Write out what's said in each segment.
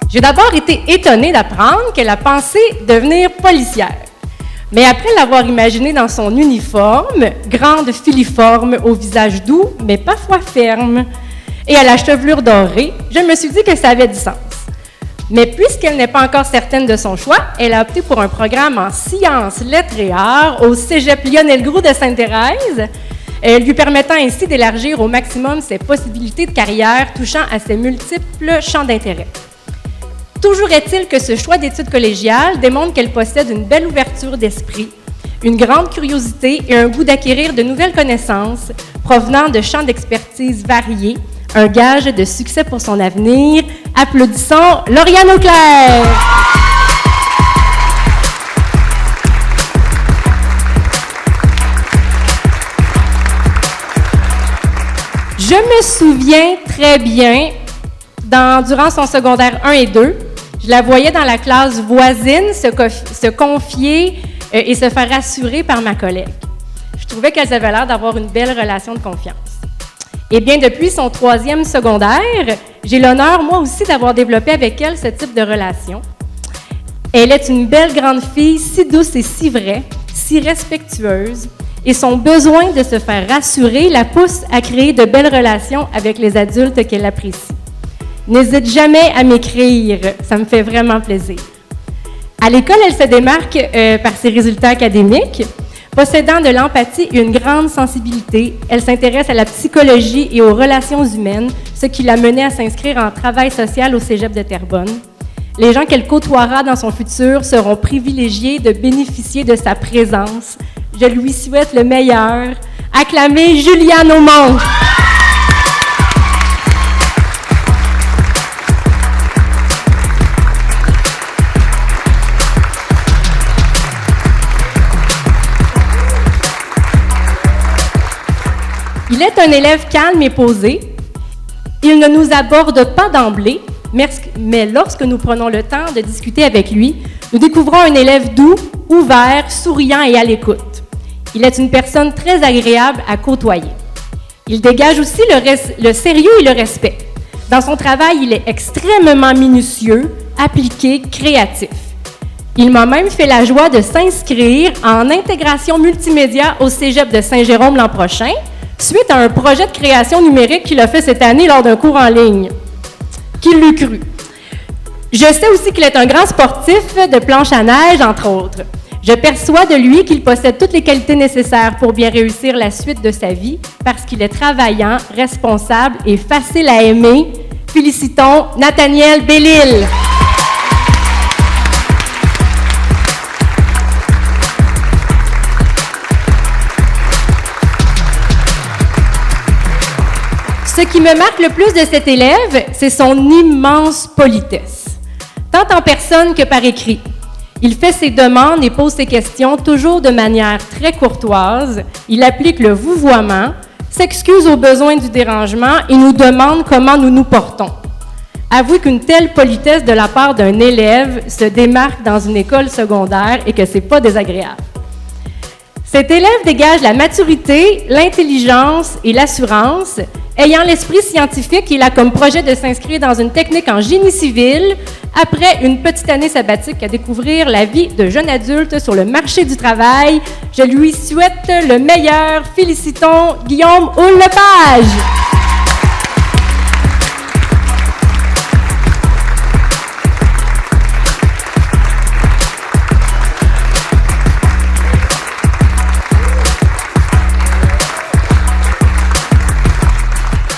J'ai d'abord été étonnée d'apprendre qu'elle a pensé devenir policière. Mais après l'avoir imaginée dans son uniforme, grande filiforme, au visage doux, mais parfois ferme, et à la chevelure dorée, je me suis dit que ça avait du sens. Mais puisqu'elle n'est pas encore certaine de son choix, elle a opté pour un programme en sciences, lettres et arts au Cégep Lionel-Groulx de Sainte-Thérèse, lui permettant ainsi d'élargir au maximum ses possibilités de carrière touchant à ses multiples champs d'intérêt. Toujours est-il que ce choix d'études collégiales démontre qu'elle possède une belle ouverture d'esprit, une grande curiosité et un goût d'acquérir de nouvelles connaissances provenant de champs d'expertise variés, un gage de succès pour son avenir. Applaudissons Lauriane Auclair! Je me souviens très bien, durant son secondaire 1 et 2, je la voyais dans la classe voisine se confier et se faire rassurer par ma collègue. Je trouvais qu'elles avaient l'air d'avoir une belle relation de confiance. Eh bien, depuis son 3e secondaire, j'ai l'honneur, moi aussi, d'avoir développé avec elle ce type de relation. Elle est une belle grande fille, si douce et si vraie, si respectueuse, et son besoin de se faire rassurer la pousse à créer de belles relations avec les adultes qu'elle apprécie. N'hésite jamais à m'écrire, ça me fait vraiment plaisir. À l'école, elle se démarque par ses résultats académiques. Possédant de l'empathie et une grande sensibilité, elle s'intéresse à la psychologie et aux relations humaines, ce qui l'a menée à s'inscrire en travail social au Cégep de Terrebonne. Les gens qu'elle côtoiera dans son futur seront privilégiés de bénéficier de sa présence. Je lui souhaite le meilleur. Acclamez Juliane Aumont! Il est un élève calme et posé. Il ne nous aborde pas d'emblée, mais lorsque nous prenons le temps de discuter avec lui, nous découvrons un élève doux, ouvert, souriant et à l'écoute. Il est une personne très agréable à côtoyer. Il dégage aussi le sérieux et le respect. Dans son travail, il est extrêmement minutieux, appliqué, créatif. Il m'a même fait la joie de s'inscrire en intégration multimédia au Cégep de Saint-Jérôme l'an prochain, suite à un projet de création numérique qu'il a fait cette année lors d'un cours en ligne. Qui l'eût cru? Je sais aussi qu'il est un grand sportif de planche à neige, entre autres. Je perçois de lui qu'il possède toutes les qualités nécessaires pour bien réussir la suite de sa vie parce qu'il est travaillant, responsable et facile à aimer. Félicitons Nathaniel Bellil. Ce qui me marque le plus de cet élève, c'est son immense politesse, tant en personne que par écrit. Il fait ses demandes et pose ses questions toujours de manière très courtoise. Il applique le vouvoiement, s'excuse aux besoins du dérangement et nous demande comment nous nous portons. Avouez qu'une telle politesse de la part d'un élève se démarque dans une école secondaire et que c'est pas désagréable. Cet élève dégage la maturité, l'intelligence et l'assurance. Ayant l'esprit scientifique, il a comme projet de s'inscrire dans une technique en génie civil après une petite année sabbatique à découvrir la vie de jeune adulte sur le marché du travail. Je lui souhaite le meilleur. Félicitons Guillaume Houle-Lepage.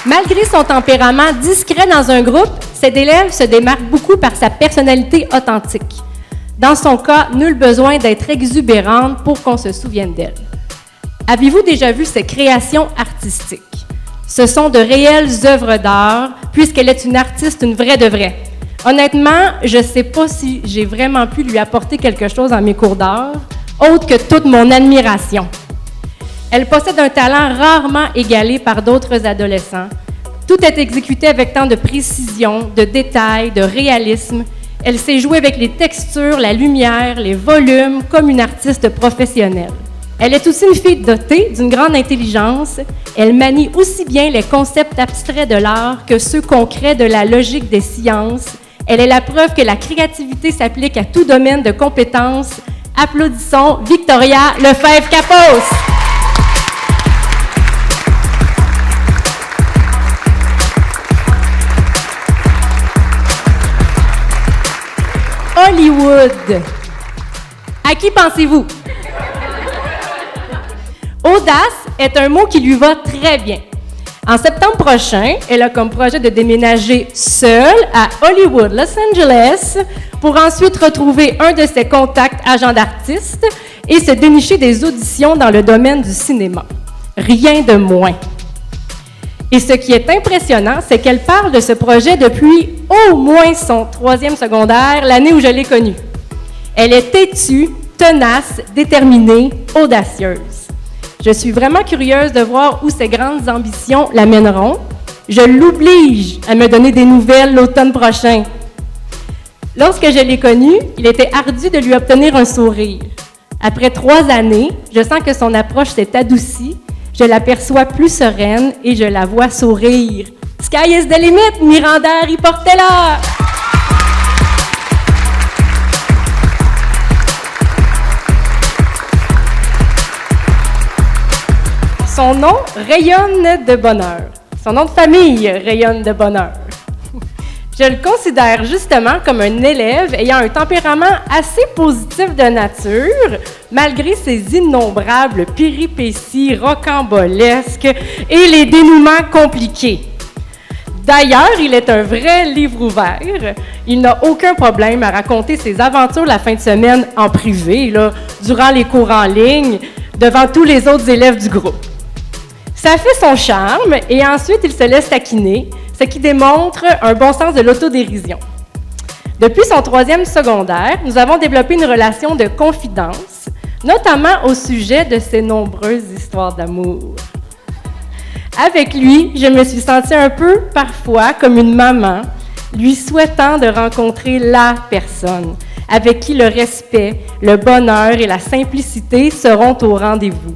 Malgré son tempérament discret dans un groupe, cet élève se démarque beaucoup par sa personnalité authentique. Dans son cas, nul besoin d'être exubérante pour qu'on se souvienne d'elle. Avez-vous déjà vu ses créations artistiques? Ce sont de réelles œuvres d'art, puisqu'elle est une artiste, une vraie de vraie. Honnêtement, je ne sais pas si j'ai vraiment pu lui apporter quelque chose dans mes cours d'art, autre que toute mon admiration. Elle possède un talent rarement égalé par d'autres adolescents. Tout est exécuté avec tant de précision, de détail, de réalisme. Elle sait jouer avec les textures, la lumière, les volumes, comme une artiste professionnelle. Elle est aussi une fille dotée d'une grande intelligence. Elle manie aussi bien les concepts abstraits de l'art que ceux concrets de la logique des sciences. Elle est la preuve que la créativité s'applique à tout domaine de compétences. Applaudissons Victoria Lefebvre-Capos. Hollywood. À qui pensez-vous? Audace est un mot qui lui va très bien. En septembre prochain, elle a comme projet de déménager seule à Hollywood, Los Angeles, pour ensuite retrouver un de ses contacts agents d'artistes et se dénicher des auditions dans le domaine du cinéma. Rien de moins. Et ce qui est impressionnant, c'est qu'elle parle de ce projet depuis au moins son 3e secondaire, l'année où je l'ai connue. Elle est têtue, tenace, déterminée, audacieuse. Je suis vraiment curieuse de voir où ses grandes ambitions l'amèneront. Je l'oblige à me donner des nouvelles l'automne prochain. Lorsque je l'ai connue, il était ardu de lui obtenir un sourire. Après 3 années, je sens que son approche s'est adoucie. Je l'aperçois plus sereine et je la vois sourire. Sky is the limit, Miranda Harry Portela! Son nom rayonne de bonheur. Son nom de famille rayonne de bonheur. Je le considère justement comme un élève ayant un tempérament assez positif de nature, malgré ses innombrables péripéties rocambolesques et les dénouements compliqués. D'ailleurs, il est un vrai livre ouvert. Il n'a aucun problème à raconter ses aventures la fin de semaine en privé, là, durant les cours en ligne, devant tous les autres élèves du groupe. Ça fait son charme et ensuite il se laisse taquiner, ce qui démontre un bon sens de l'autodérision. Depuis son 3e secondaire, nous avons développé une relation de confidence, notamment au sujet de ses nombreuses histoires d'amour. Avec lui, je me suis sentie un peu, parfois, comme une maman, lui souhaitant de rencontrer la personne avec qui le respect, le bonheur et la simplicité seront au rendez-vous.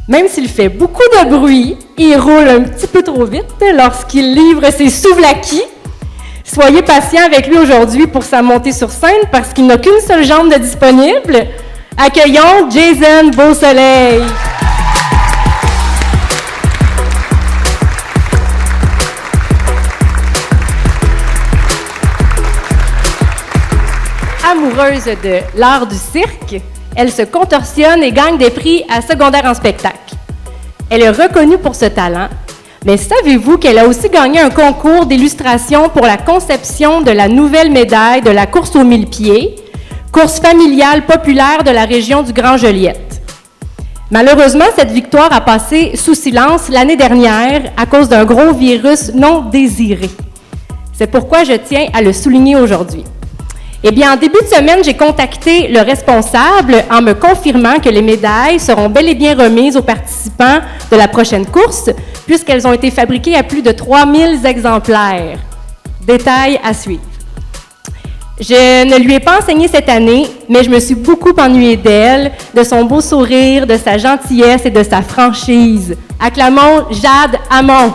Même s'il fait beaucoup de bruit, il roule un petit peu trop vite lorsqu'il livre ses souvlaki. Soyez patient avec lui aujourd'hui pour sa montée sur scène parce qu'il n'a qu'une seule jambe de disponible. Accueillons Jason Beausoleil. Amoureuse de l'art du cirque, elle se contorsionne et gagne des prix à secondaire en spectacle. Elle est reconnue pour ce talent, mais savez-vous qu'elle a aussi gagné un concours d'illustration pour la conception de la nouvelle médaille de la course aux 1000 pieds, course familiale populaire de la région du Grand Joliette. Malheureusement, cette victoire a passé sous silence l'année dernière à cause d'un gros virus non désiré. C'est pourquoi je tiens à le souligner aujourd'hui. Eh bien, en début de semaine, j'ai contacté le responsable en me confirmant que les médailles seront bel et bien remises aux participants de la prochaine course, puisqu'elles ont été fabriquées à plus de 3000 exemplaires. Détail à suivre. Je ne lui ai pas enseigné cette année, mais je me suis beaucoup ennuyée d'elle, de son beau sourire, de sa gentillesse et de sa franchise. Acclamons Jade Hamon.